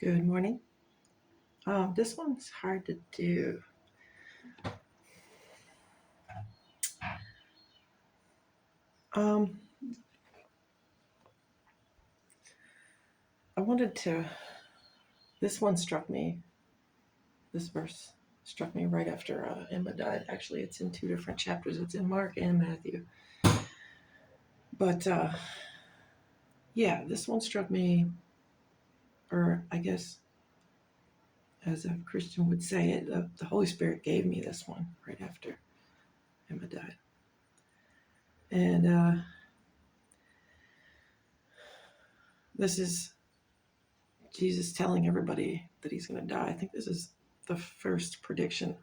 Good morning. This one's hard to do. Um, I wanted to. This one struck me. This verse struck me right after Emma died. Actually, it's in two different chapters. It's in Mark and Matthew. But yeah, this one struck me, or I guess, as a Christian would say it, the Holy Spirit gave me this one right after Emma died. And this is Jesus telling everybody that he's going to die. I think this is the first prediction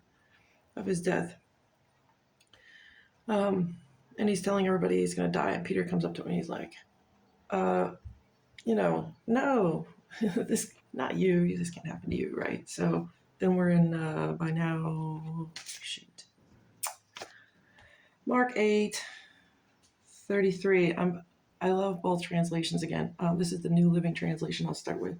of his death. And he's telling everybody he's going to die. And Peter comes up to him and he's like, no, this, not you. This can't happen to you, right? So then we're in, by now, shoot. Mark 8:33. I love both translations again. This is the New Living Translation I'll start with.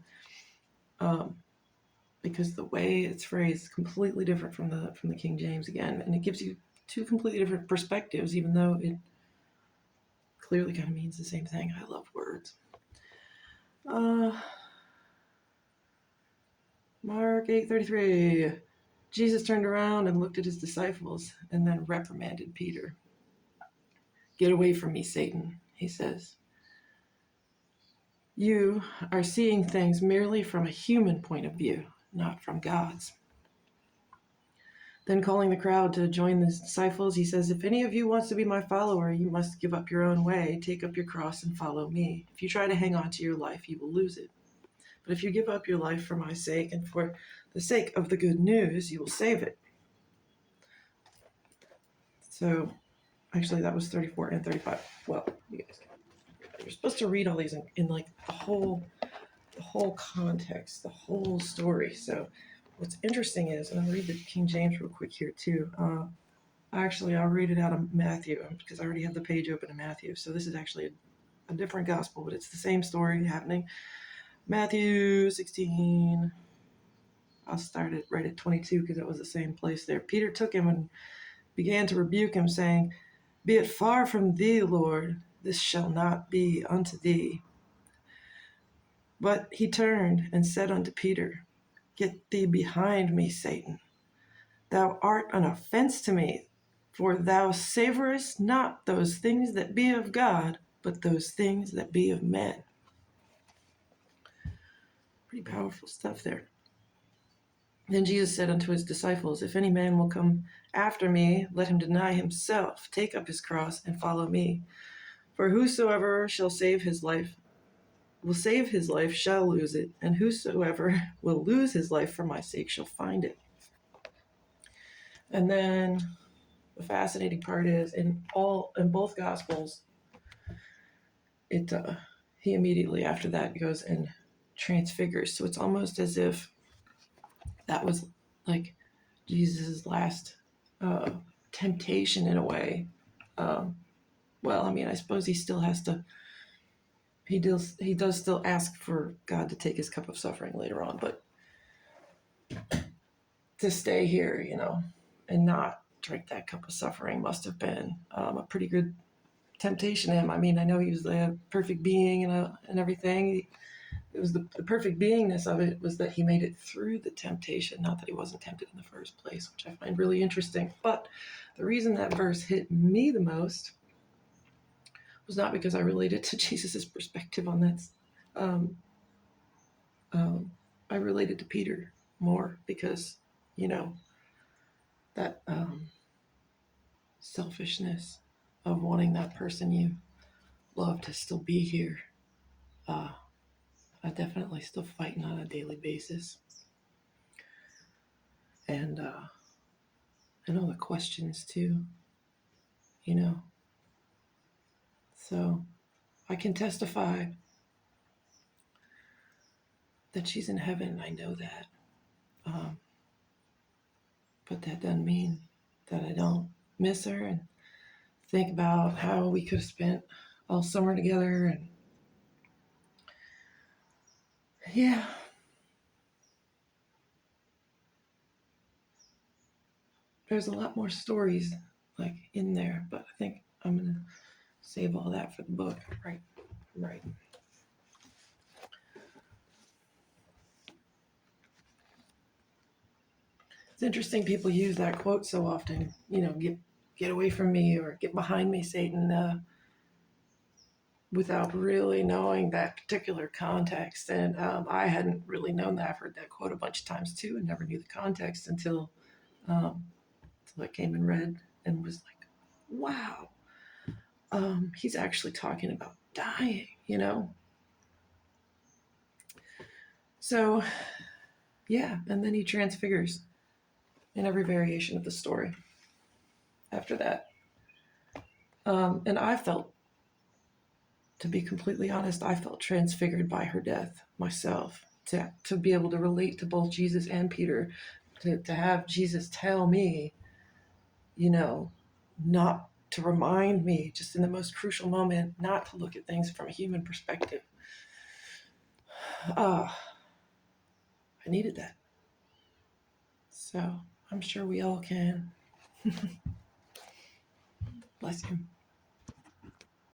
Because the way it's phrased is completely different from the King James again. And it gives you two completely different perspectives, even though it clearly kind of means the same thing. I love words. Mark 8:33. Jesus turned around and looked at his disciples and then reprimanded Peter. "Get away from me, Satan," he says. "You are seeing things merely from a human point of view, not from God's." Then calling the crowd to join the disciples, he says, "If any of you wants to be my follower, you must give up your own way, take up your cross and follow me. If you try to hang on to your life, you will lose it. But if you give up your life for my sake and for the sake of the good news, you will save it." So actually that was 34 and 35. Well, you guys, you're supposed to read all these in like the whole context, the whole story. So what's interesting is, and I'll read the King James real quick here too. Actually, I'll read it out of Matthew because I already have the page open in Matthew. So this is actually a different gospel, but it's the same story happening. Matthew 16. I'll start it right at 22 because it was the same place there. Peter took him and began to rebuke him, saying, "Be it far from thee, Lord, this shall not be unto thee." But he turned and said unto Peter, "Get thee behind me, Satan. Thou art an offense to me, for thou savorest not those things that be of God, but those things that be of men." Pretty powerful stuff there. Then Jesus said unto his disciples, "If any man will come after me, let him deny himself, take up his cross, and follow me. For whosoever shall save his life shall lose it, and whosoever will lose his life for my sake shall find it." And then the fascinating part is in both gospels, he immediately after that goes and transfigures. So it's almost as if that was like Jesus' last temptation in a way. Well, I mean, I suppose he still has to. He does still ask for God to take his cup of suffering later on, but to stay here, and not drink that cup of suffering must have been a pretty good temptation to him. I mean, I know he was the perfect being and everything. It was the perfect beingness of it was that he made it through the temptation, not that he wasn't tempted in the first place, which I find really interesting. But the reason that verse hit me the most was not because I related to Jesus's perspective on that. I related to Peter more because, that selfishness of wanting that person you love to still be here. I definitely still fighting on a daily basis. And all the questions too, So I can testify that she's in heaven. I know that. But that doesn't mean that I don't miss her and think about how we could have spent all summer together. And yeah, there's a lot more stories like in there, but I think I'm gonna save all that for the book. Right. It's interesting people use that quote so often. Get away from me or get behind me, Satan, without really knowing that particular context. And I hadn't really known that. I've heard that quote a bunch of times too, and never knew the context um, until I came and read and was like, wow, he's actually talking about dying. So, yeah, and then he transfigures in every variation of the story after that. And I felt, to be completely honest, I felt transfigured by her death myself. To be able to relate to both Jesus and Peter, to have Jesus tell me, not to remind me just in the most crucial moment, not to look at things from a human perspective. I needed that. So I'm sure we all can. Bless you.